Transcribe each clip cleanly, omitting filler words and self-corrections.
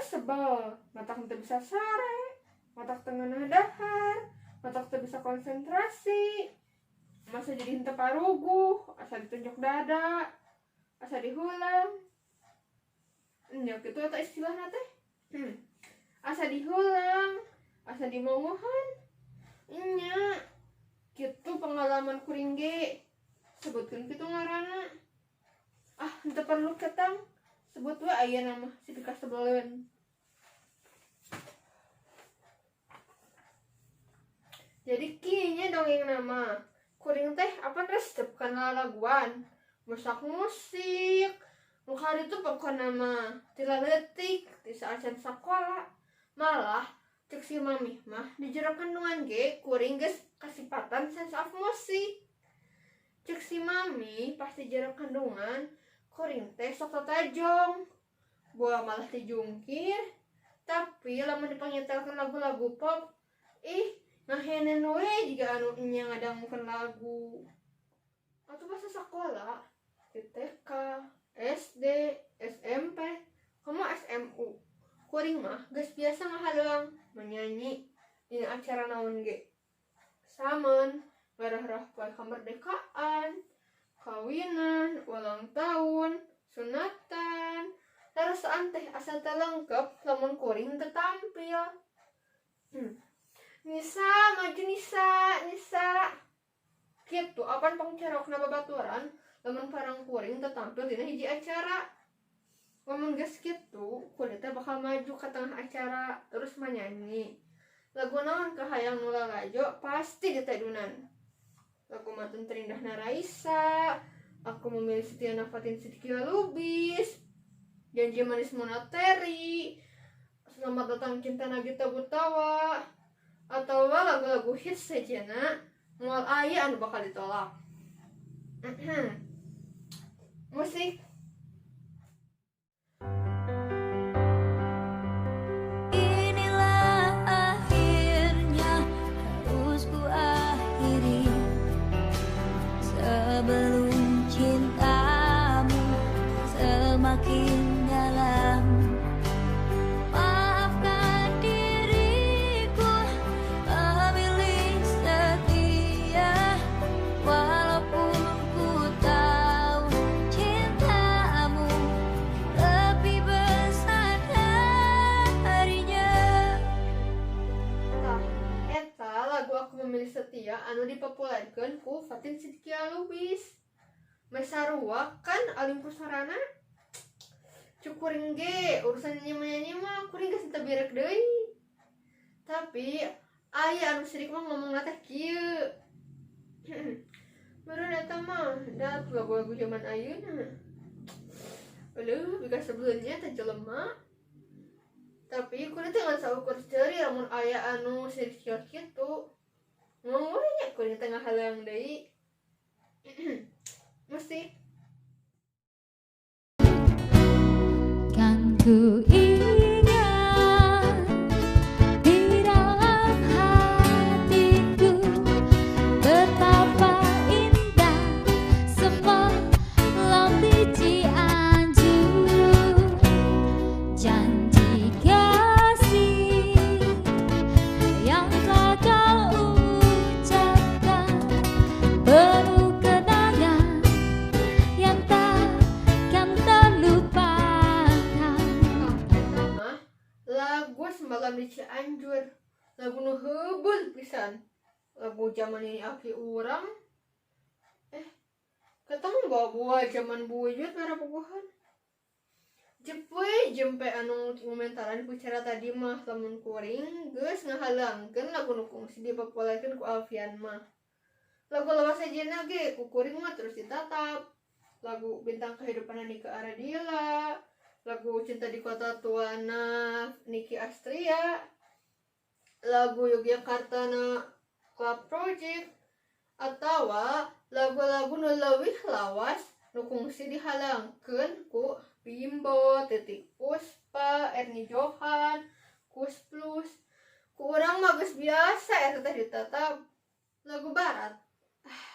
sebel, matak teu bisa sare, matak teu ngeunah dahar, matak teu bisa konsentrasi, masa jadi henteu paruguh, asa ditunjuk dada, asa dihulang. Nya kitu eta istilahna teh. Asa dihulang, asa dimongohan. Nya kitu pengalaman kuring ge. Sebutkeun kitu ngaranna. Henteu perlu ketang. Sebut we aya nama si pika sebeleun. Jadi kinya dongeng nama. Kuring teh apa resep kana laguan. Musak musik. Muka itu pokoknya nama tilaletik di saat sekolah. Malah cek si mami mah di jero kandungan ge kuring geus kasipatan sense of musik. Cek si mami pasti jero kandungan kuring teh sok tatajong. Boa malah dijungkir. Tapi lamun dipanyetelkeun lagu-lagu pop, ngahenen we jiga anu nya ngadangkeun lagu. Atuh pas sekolah di TK, SD, SMP, komo SMU. Kuring mah geus biasa ngahadeung menyanyi dina acara naon ge. Samun ngarah-rah poe kamardikaan, kawinan, ulang tahun, sunatan, tarasaan teh asa teu lengkep lamun kuring teu tampil. Nisa, maju Nisa. Kitu apan pangcerokna babaturan lamun parang kuring teu tampil dina hiji acara. Lamun geus kitu, kuring teh bakal maju ka tengah acara terus manyanyi. Lagu naon kahayang nu lalajo pasti ditedunan. Lagu Matun Terindahna Raisa, Aku Memilih Setia Fatin Sidqia Lubis, Janji Manis Monateri, Selamat Datang Cinta Nagita Gutawa, atau lagu-lagu hits sejana moal aya anu bakal ditolak. Musik. Inilah akhirnya harus ku akhiri sebelum cintamu semakin dalam. Maafkan diriku memilih setia walaupun ku tahu cintamu lebih besar darinya. Eta lagu Aku Memilih Setia anu dipopulerkeun ku Fatin Sidqia Lubis. Mesarua kan alim pusarana. Cuk kuring ge urusan nyanyi mah kuring geus teu birek deui. Tapi aya anu sirik mah ngomongna teh kieu. Meureun eta mah dat lagu-lagu zaman ayeuna. Beulah bika sebelumnya teh jelema. Tapi kuring teh ngan saukur ceuri lamun aya anu sirik kitu. Ngomong we nya kuring teh ngahalang deui. Musik. Kan ku ingat di dalam hatiku betapa indah semalam di Cianjur. Janji kasih yang telah kau ucapkan penuh kenangan yang takkan terlupakan. Lagu Semalam di Cianjur, lagu nu heubeul pisan. Lagu zaman ini aki urang. Ketemu bawa zaman buyut ngarabogohan. Jepwe jempe anu komentaran ku cara tadi mah lamun kuring geus ngahalangkeun lagu nu kungsi dipopulerkeun ku Alfian mah. Lagu lawas sejenna ge ku kuring mah terus ditatap. Lagu Bintang Kehidupan Nike Aradila, lagu Cinta di Kota Tuana Niki Astria, lagu Yogyakarta na Club Project, atau lagu-lagu nu leuwih lawas nu kungsi dihalangkeun ku Bimbo, Titik Puspa, Erni Johan, Kus Plus. Ku urang mah geus biasa eta teh ditatap. Lagu barat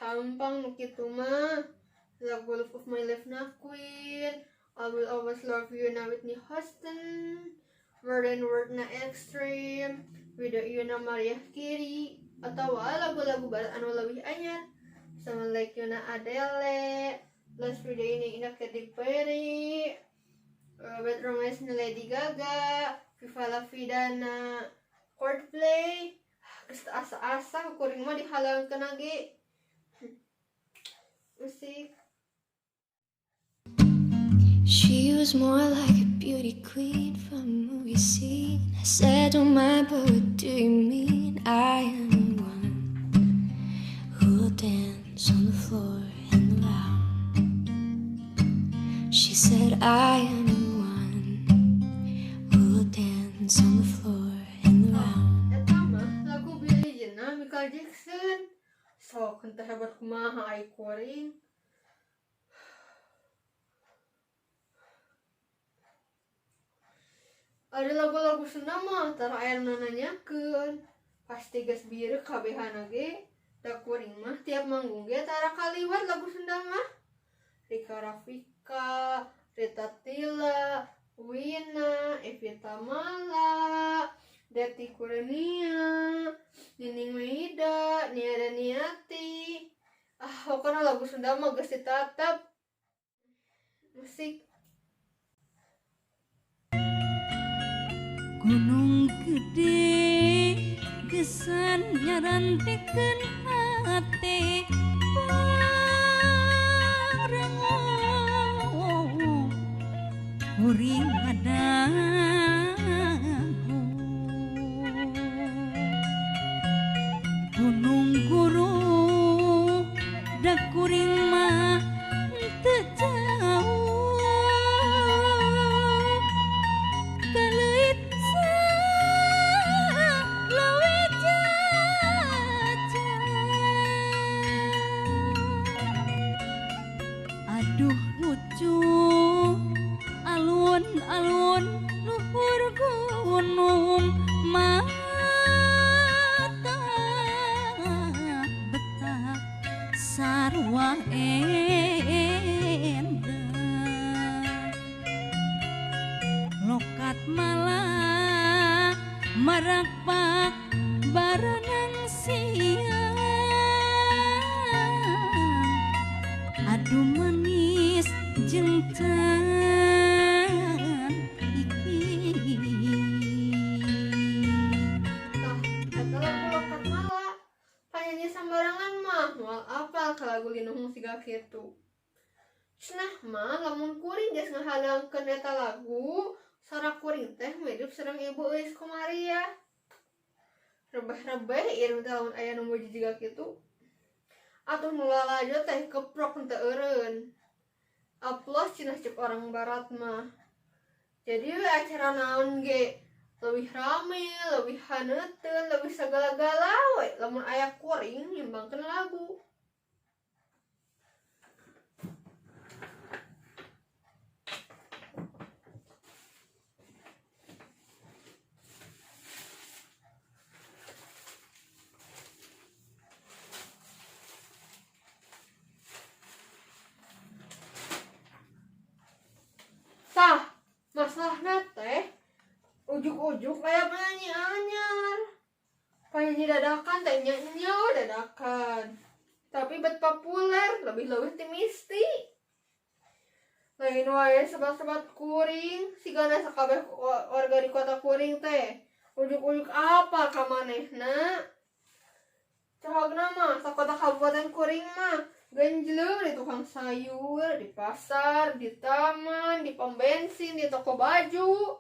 hampang nu kitu mah. Lagu Love of My Life na Queen, I Will Always Love You na Whitney Houston, Modern World na Extreme, video ieu na Mariah Carey, atau lagu-lagu barat anu leuwih anyar sama like ieu na Adele, plus video ini ina Katy Perry, Bad Romance na Lady Gaga, Viva La Vida na Coldplay. Geus asa-asa kuring mah dihalangkeun lagi musik. She was more like a beauty queen from a movie scene. I said, don't mind, but what do you mean? I am the one who will dance on the floor and around. She said, I am the one who will dance on the floor and around. Eta mah lagu Billie Jean na Michael Jackson. Sok henteu hebat kumaha ai kuring. Ada lagu-lagu Sunda mah tara aya nu nanyakeun. Pasti geus bieu kabehana ge. Da kuring mah tiap manggung ge tara kaliwat lagu Sunda mah. Rika Rafika, Rita Tila, Wina, Evita Mala, Deti Kurnia, Nining Meida, Nia Daniati. Pokoknya lagu Sunda mah geus ditatap. Musik. Gunung gede gesan nyarantikeun hate parango uring adagu gunung guru da kuring mah teu jauh kaleuit aduh lucu alun-alun luhur gunung mata betah sarua endah lokat malah marapak baranang siang aduh manis jeung can iki. Tah, eta lagu Lokat Mala. Panyanyi sambarangan mah moal apal ka lagu Linung siga kitu. Cenah mah lamun kuring geus ngahalangkeun eta lagu, sora kuring teh mirip sareng Ibu Eis Komaria. Rebeh-rebeh ieu teh lamun aya nu muji jiga kitu. Atuh nu lalajo teh keprok henteu eureun. Aplos cenah cek orang barat mah. Jadi acara naon ge leuwih rame, leuwih haneuteun, leuwih sagala-gala we lamun aya kuring nyimbangkeun lagu. Tah, masalahna teh ujuk-ujuk aya penyanyi anyar. Penyanyi dadakan teh nyanyi dadakan. Tapi bet populer, lebih-lebih ti Misti. Lain wae sebat-sebat kuring, sigana sakabeh warga di kota kuring teh. Ujuk-ujuk apa ka manehna? Cahagna mah sakota kabupaten kuring mah genjleung di tukang sayur, di pasar, di taman, di pom bensin, di toko baju,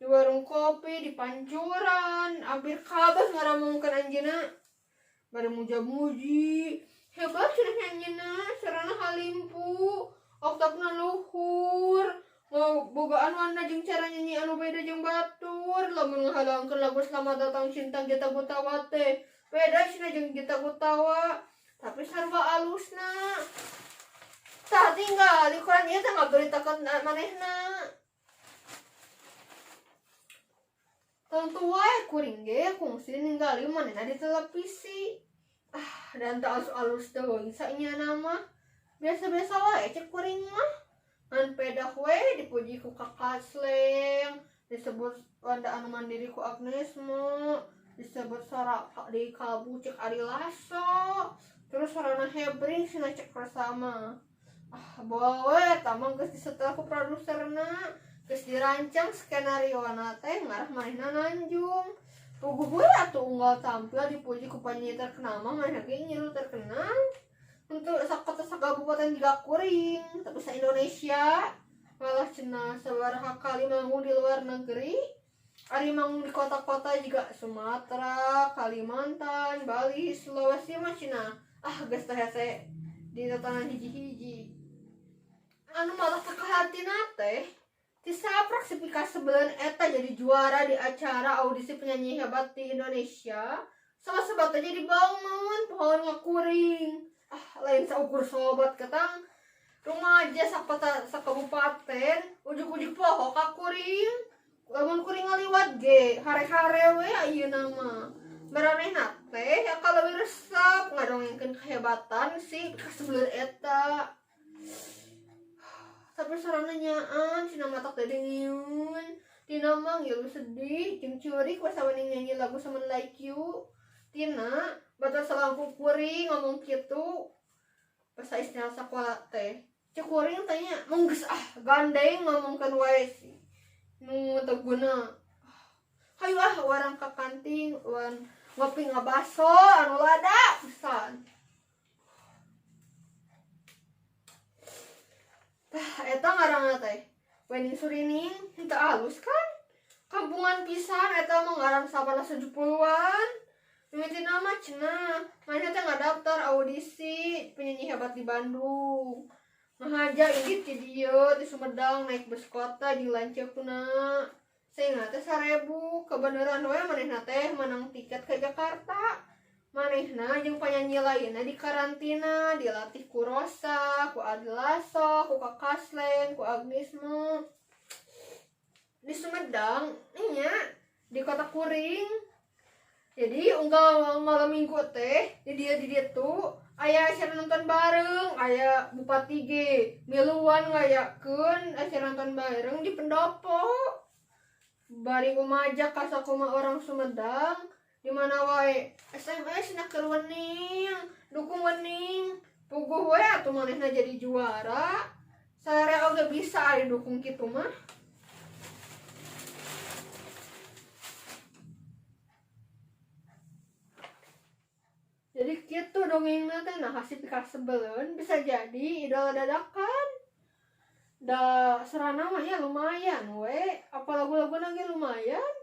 di warung kopi, di pancuran, hampir kabeh ngaramungkeun anjeunna. Bari muja-muji, hebat cenah nyanyeuna, sarana halimpu, oktapna luhur, bogaan warna jeung cara nyanyi anu beda jeung batur. Lamun ngahalangkeun lagu Selamat Datang Cinta Gita Gutawa teh beda cenah jeung Gita Gutawa. Tapi sarua alusna. Tah tinggal di Quran ieu teh ngaberitakeun manehna. Tentu wae kuring ge kungsi ninggali manehna di televisi. Dan teu alus-alus teuing saenyana mah. Biasa-biasa wae cek kuring mah. Ngan pedah we dipuji ku Kakak Sleng, disebut Wanda anu mandiri ku Agnesmo, disebut Sora di kalbu cek Ari Lasso, terus Sorana Hebring sina cek bersama. Bawa tamang geus disetel ku produserna, geus dirancang skenario teh ngarah manehna Nanjung. Puguh gue atuh unggal tampil dipuji ku penyanyi terkenal mah manehna ge nyiru terkenal. Untuk sakota sakabupaten Tiga Kuring, tapi sa Indonesia malah cenah sabaraha kali manggung di luar negeri. Ari manggung di kota-kota juga Sumatera, Kalimantan, Bali, Sulawesi mah cenah. Geus teh hese di tatanan hiji-hiji. Anu malah kakahatina teh disaprak sepika sebelan eta jadi juara di acara audisi penyanyi hebat di Indonesia. Sama sebatnya jadi bangun pohon ngakuring. Lain saukur sobat ketang rumaja sakabupaten ujug-ujug poho kakuring. Lamun kuring ngaliwat ge hare-hare we ayeuna mah. Maranehna teh kalau leuwih resep ngadongengkeun kehebatan si kasebeleur eta. Tapi sarana nyaan cina matak teh dengiun. Tina mah ngilu sedih jeung curik pas awani nyanyi lagu Someone Like You. Tina batas lampu kuring ngomong kitu. Pas istilah sakola teh. Cek kuring tanya mung geus gandeng ngomongkeun wae sih. Nu teguna. Hayu warang ka kanting wan ngopi ngabaso anu lada pisan. Eta ngaranna teh Wening Surining henteu alus kan? Kampungan pisan eta mah ngaran 70-an. Mimitina mah cenah, manehna teh ngadaftar audisi penyanyi hebat di Bandung. Ngahaja inggit di dieu di Sumedang naik bus kota di Lanceukna. Saeungna teh 1000, kebeneran we manehna teh menang tiket ke Jakarta. Manehna jeung penyanyi lainna di karantina, dilatih ku Rosa, ku Ari Lasso, ku Kaka Sleng, ku Agnesmo. Di Sumedang, nya di Kota Kuring. Jadi unggal malam minggu teh di dia tuh aya acara nonton bareng, aya Bupati G miluan ngayakeun acara nonton bareng di pendopo. Bari umajak ka sakuma orang Sumedang di mana wae SMS na keur wening, dukung wening, puguh we atuh manehna jadi juara. Sare oge bisa ari dukung kitu mah. Jadi gitu dongengna teh nah kasih pika sebelun bisa jadi idola dadakan. Da serana mah ya lumayan we, apa lagu-lagu lagi lumayan.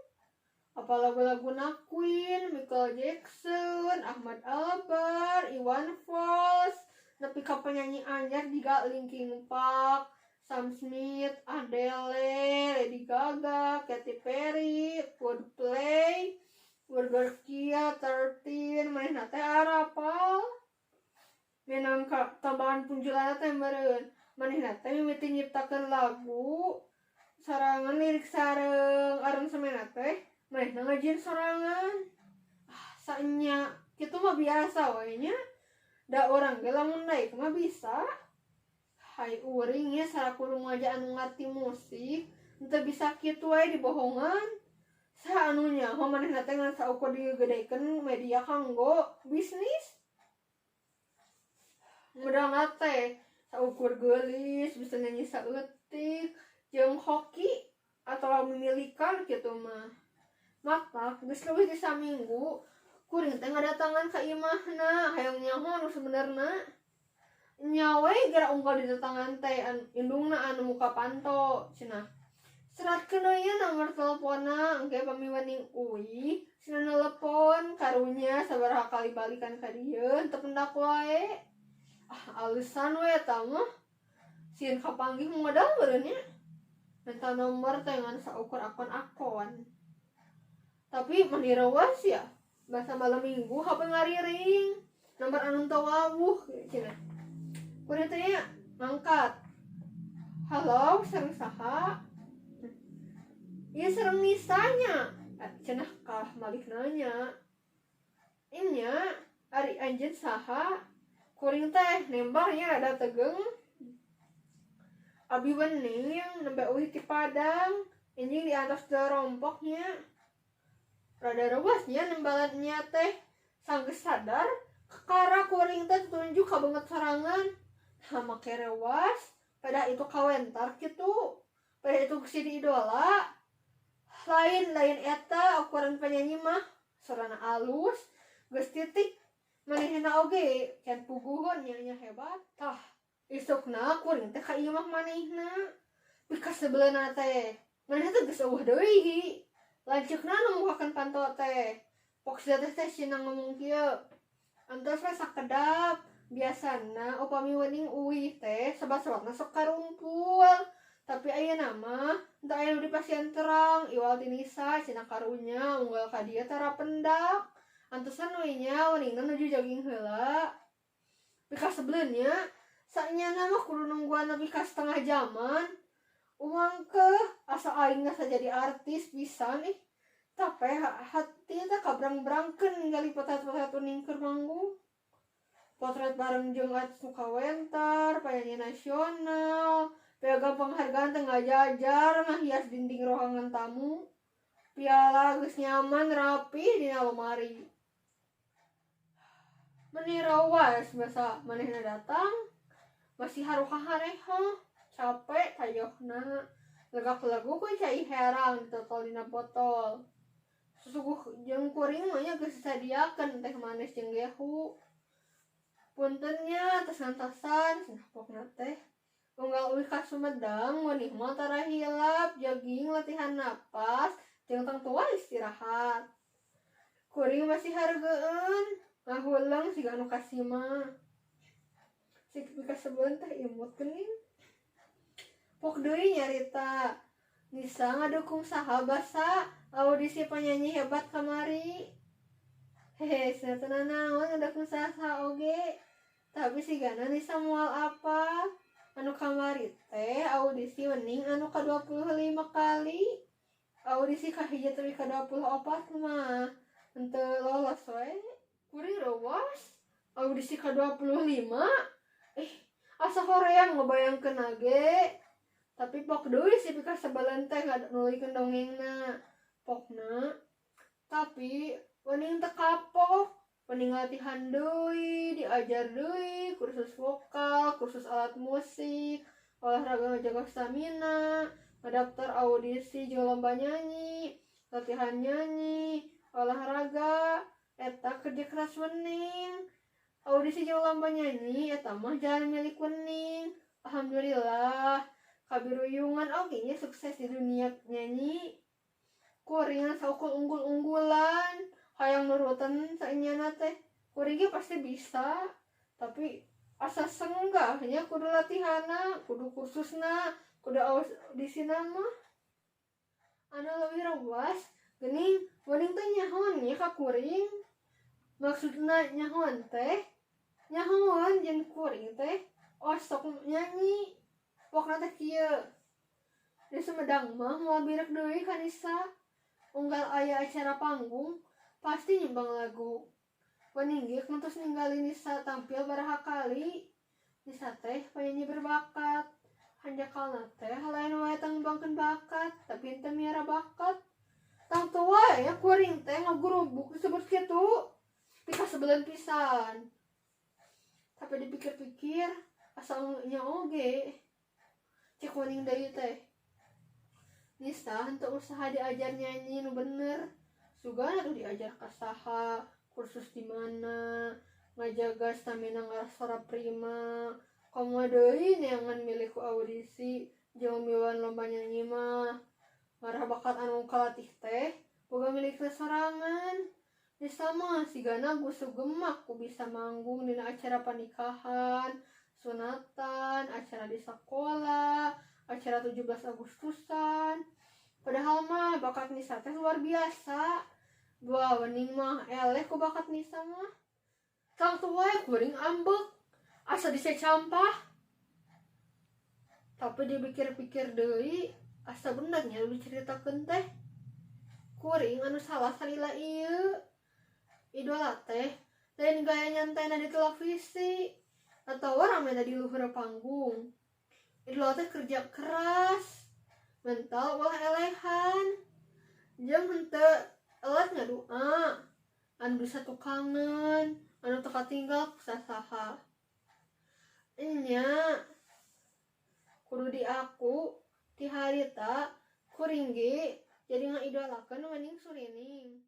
Apa lagu-lagu Queen, Michael Jackson, Ahmad Albar, Iwan Fals, nepi ka penyanyi anyar juga Linkin Park, Sam Smith, Adele, Lady Gaga, Katy Perry, Coldplay, Burger Kia, 13, manehna teh arapal. Minangka tambahan punjulana teh meureun. Manehna teh mimiti nyiptakeun lagu sarangan lirik sareng aransemenna teh manehna ngajieun sorangan. Saenya kitu mah biasa we nya. Da urang ge lamun naik mah bisa. Hai uring ya saraku rumaja anu ngarti musik, henteu bisa kitu wae dibohongan. Sanunya mah manehna teh ngan saukur digedekeun media kanggo bisnis. Mudahna teh saukur geulis bisa nyanyi saeutik jeung hoki atau memilikan kitu mah. Maka geus leuwih ti saminggu kuring teh ngadatangan ka imahna hayang nyaho anu sebenarna. Nya we gara unggal di datangan teh indungna anu muka panto cenah. Seratkeun deui nomor teleponna engke pami wening uwi cenah nelepon karunya sabaraha kali balikan ka dieu teu pendak wae. Alesan we eta mah sieun kapanggih modal meureun nya. Minta nomor teh ngan saukur akon-akon. Tapi manirawas ya bahasa malam minggu HP ngariring. Nomor anu teu wawuh cenah. Kuring teh nya ngangkat. Halo, sareng saha? Iya serem nisanya cenah kalah malik nanya inya ari anjeun saha kuring teh nembahnya ada tegeng abi wening nembe uih ti Padang Anjing di atas rompoknya rada rewasnya nembalannya teh sanggeus sadar kekara kuring teh tunjuk ka banget serangan sama kerewas pada itu kawentar gitu pada itu kesini idola lain eta ukuran penyanyi mah sorana alus geus titik manehna oge can puguhun nya hebat tah isukna kuring teh ka ieu mah manehna pika sebeleuna teh manehna teh geus eueuh deui lanceukna nemukakeun panto teh pok sia teh cenah ngomong kieu antos we sakedap biasana upami wening uwih teh sebat-sebatna sok karumpul tapi ayeuna mah entah aya nu di pasien terang iwal tinisa cenah karunya unggal ka dieu tara pendak antosan we nya weningna nuju jogging heula pika sebeleunnya saenyana mah kudu nungguan nepi ka setengah jaman uang ke asa aingna sajadi artis pisan nih tapi hati teh kabrang-brangkeun ningali potret-potret uning keur manggung potret bareng jeung Atsuka Wentar penyanyi nasional piagam penghargaan teh ngajajar ngahias dinding ruangan tamu piala geus nyaman rapi dina lemari menirawas basa manehna datang masih haruha-hareha capek tayohna lega-lega ku cai herang ditotol dina botol susuguh jeung kuring mah nya geus disadiakeun teh manis jeung gehu puntennya tos ngantosan cenah pokna teh unggal uih ka Sumedang wenih mah tara hilap jogging latihan napas jeung tang tua istirahat kuring masih hareugeun ngahuleng siga anu kasima sik pika sebeleun teh imut geuning pok deui nyarita Nisa ngadukung saha basa audisi penyanyi hebat kamari hehe cenah naon ngadukung saha oge tapi sigana Nisa moal apa anu kamari teh audisi wening anu ka-25 kali audisi kahiji tapi ka-24 mah henteu lolos we kuring rewas audisi ka-25 asa horeang ngebayangkeun age tapi pok deui si pika sebeleun teh nulikeun dongengna pokna tapi wening teu kapok wening latihan deui diajar deui kursus vokal kursus alat musik olahraga ngajaga stamina ngadaftar audisi jeung lomba nyanyi latihan nyanyi olahraga eta kerja keras wening audisi jeung lomba nyanyi eta mah jalan milik wening alhamdulillah kabiruyungan oge nya sukses di dunia nyanyi kuring saukul unggul-unggulan hayang nurutan saenyana teh kuring ge pasti bisa tapi asa senggah nya kudu latihana kudu kursusna kudu audisina mah anu leuwih rewas geuning wening teh nyahoan nya ka kuring maksudna nyahoan teh nyahoan jeung kuring teh osok nyanyi pokna teh kieu di Sumedang mah moal birek deui ka Nisa unggal aya acara panggung pasti nyumbang lagu wening ge ngantos ninggali Nisa tampil baraha kali Nisa teh penyanyi berbakat handakalna teh lain wae tang ngembangkeun bakat tapi henteu miara bakat tang tua ya kuring teh ngagurubuk disebut kitu pika sebeleun pisan tapi dipikir-pikir asal nya oge cek wening deui teh Nisa henteu usaha diajar nyanyi nu bener sugana tuh diajar ka saha kursus di mana ngajaga stamina ngarasara prima komo deui neangan milik audisi jeung miluan lomba nyanyi mah ngarah bakat anu kalatih teh boga milik sorangan Nisa mah sigana gusu gemak ku bisa manggung dina acara panikahan sunatan, acara di sekolah, acara 17 Agustusan. Padahal mah bakat Nisa teh luar biasa. Dua wening mah eleh ku bakat Nisa mah. Tang tua kuring ambek, asa disecampah. Tapi dipikir-pikir deui, asa bener nya diceritakeun teh. Kuring anu salah salila ieu. Idola teh lain gaya nyantainya di televisi atau rame di luhur panggung. Idola teh kerja keras mental ulah elehan jeung henteu elat ngadoa anu bisa kangen anu teu katinggal ku sasaha nya kudu di aku ti harita kuring ge jadi ngaidolakeun Wening Surining.